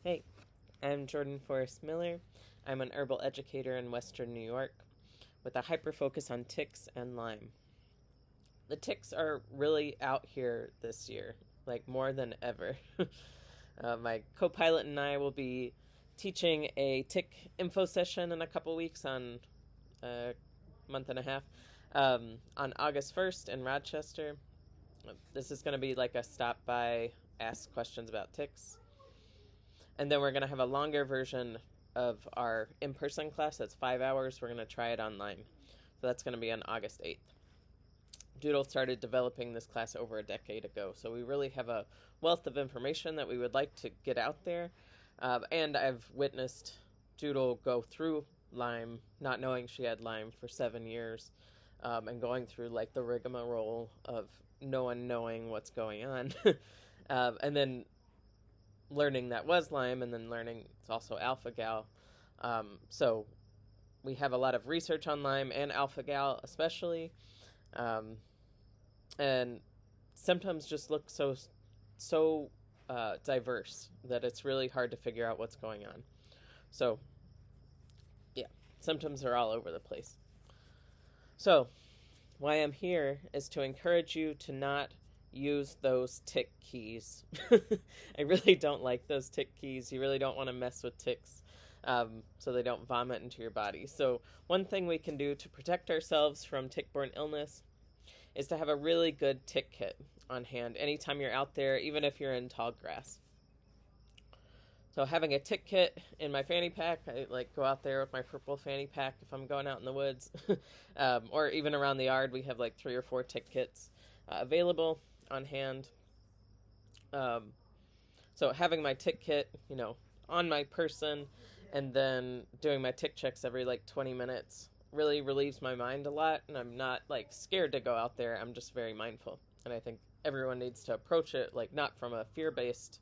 Hey, I'm Jordan Forrest Miller. I'm an herbal educator in Western New York with a hyper focus on ticks and Lyme. The ticks are really out here this year, like more than ever. My co pilot and I will be teaching a tick info session in a couple weeks on a month and a half on August 1st in Rochester. This is going to be like a stop by, ask questions about ticks. And then we're going to have a longer version of our in-person class. That's 5 hours. We're going to try it online. So that's going to be on August 8th. Doodle started developing this class over a decade ago. So we really have a wealth of information that we would like to get out there. And I've witnessed Doodle go through Lyme, not knowing she had Lyme for 7 years, and going through like the rigmarole of no one knowing what's going on. And then learning that was Lyme, and then learning it's also alpha-gal. So we have a lot of research on Lyme and alpha-gal especially, and symptoms just look so diverse that it's really hard to figure out what's going on. So yeah, symptoms are all over the place. So why I'm here is to encourage you to not use those tick keys. I really don't like those tick keys. You really don't want to mess with ticks so they don't vomit into your body. So one thing we can do to protect ourselves from tick-borne illness is to have a really good tick kit on hand anytime you're out there, even if you're in tall grass. So having a tick kit in my fanny pack, I like go out there with my purple fanny pack if I'm going out in the woods, or even around the yard. We have like 3 or 4 tick kits available on hand. So having my tick kit, on my person, and then doing my tick checks every like 20 minutes really relieves my mind a lot, and I'm not like scared to go out there. I'm just very mindful, and I think everyone needs to approach it like not from a fear-based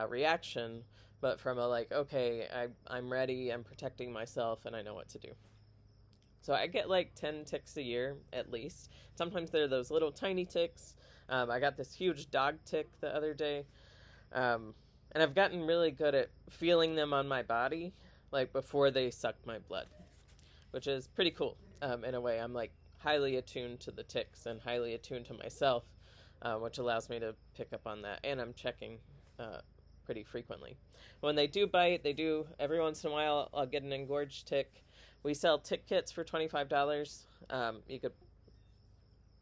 reaction, but from a like, okay, I'm ready, I'm protecting myself, and I know what to do. So I get like 10 ticks a year at least. Sometimes they're those little tiny ticks. I got this huge dog tick the other day. And I've gotten really good at feeling them on my body, like before they suck my blood, which is pretty cool in a way. I'm like highly attuned to the ticks and highly attuned to myself, which allows me to pick up on that. And I'm checking pretty frequently. When they do bite, every once in a while, I'll get an engorged tick. We sell tick kits for $25. You could,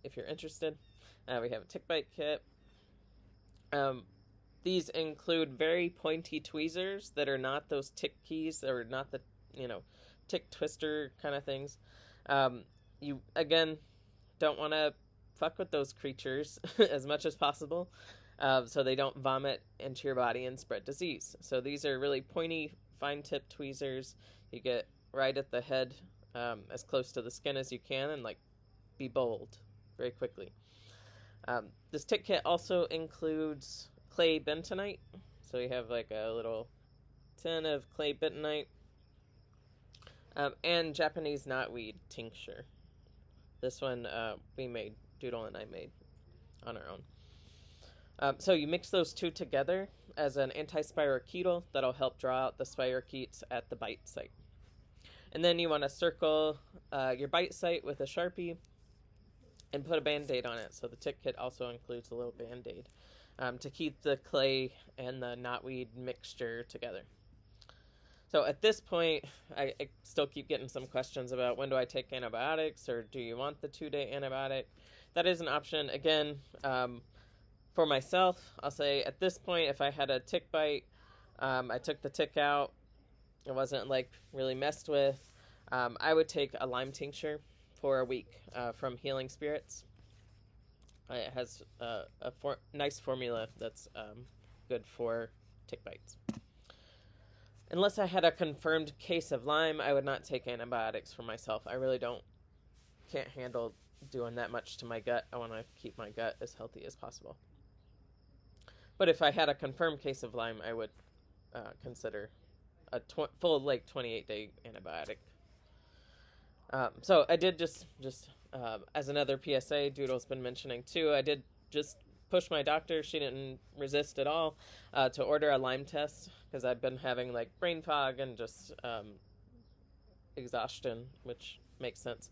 if you're interested. We have a tick bite kit. These include very pointy tweezers that are not those tick keys, or not the, tick twister kind of things. You, again, don't want to fuck with those creatures as much as possible, so they don't vomit into your body and spread disease. So these are really pointy, fine-tipped tweezers. You get right at the head, as close to the skin as you can, and like be bold very quickly. This tick kit also includes clay bentonite. So you have like a little tin of clay bentonite, and Japanese knotweed tincture. This one Doodle and I made on our own. So you mix those two together as an anti-spirochetal that'll help draw out the spirochetes at the bite site. And then you want to circle your bite site with a Sharpie and put a Band-Aid on it. So the tick kit also includes a little Band-Aid to keep the clay and the knotweed mixture together. So at this point, I still keep getting some questions about when do I take antibiotics, or do you want the 2-day antibiotic? That is an option. Again, for myself, I'll say at this point, if I had a tick bite, I took the tick out, it wasn't like really messed with, I would take a lime tincture for a week from Healing Spirits. It has a nice formula that's good for tick bites. Unless I had a confirmed case of Lyme, I would not take antibiotics for myself. I really can't handle doing that much to my gut. I want to keep my gut as healthy as possible. But if I had a confirmed case of Lyme, I would consider a full 28-day antibiotic. So I did just as another PSA, Doodle's been mentioning too, I did just pushed my doctor. She didn't resist at all to order a Lyme test because I've been having like brain fog and just exhaustion, which makes sense.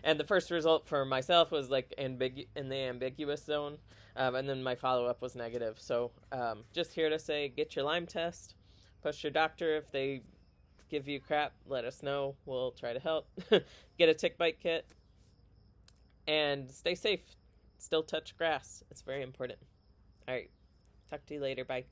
And the first result for myself was like in the ambiguous zone, and then my follow up was negative. So just here to say, get your Lyme test, push your doctor. If they give you crap, let us know. We'll try to help. Get a tick bite kit, and stay safe. Still touch grass. It's very important. All right. Talk to you later. Bye.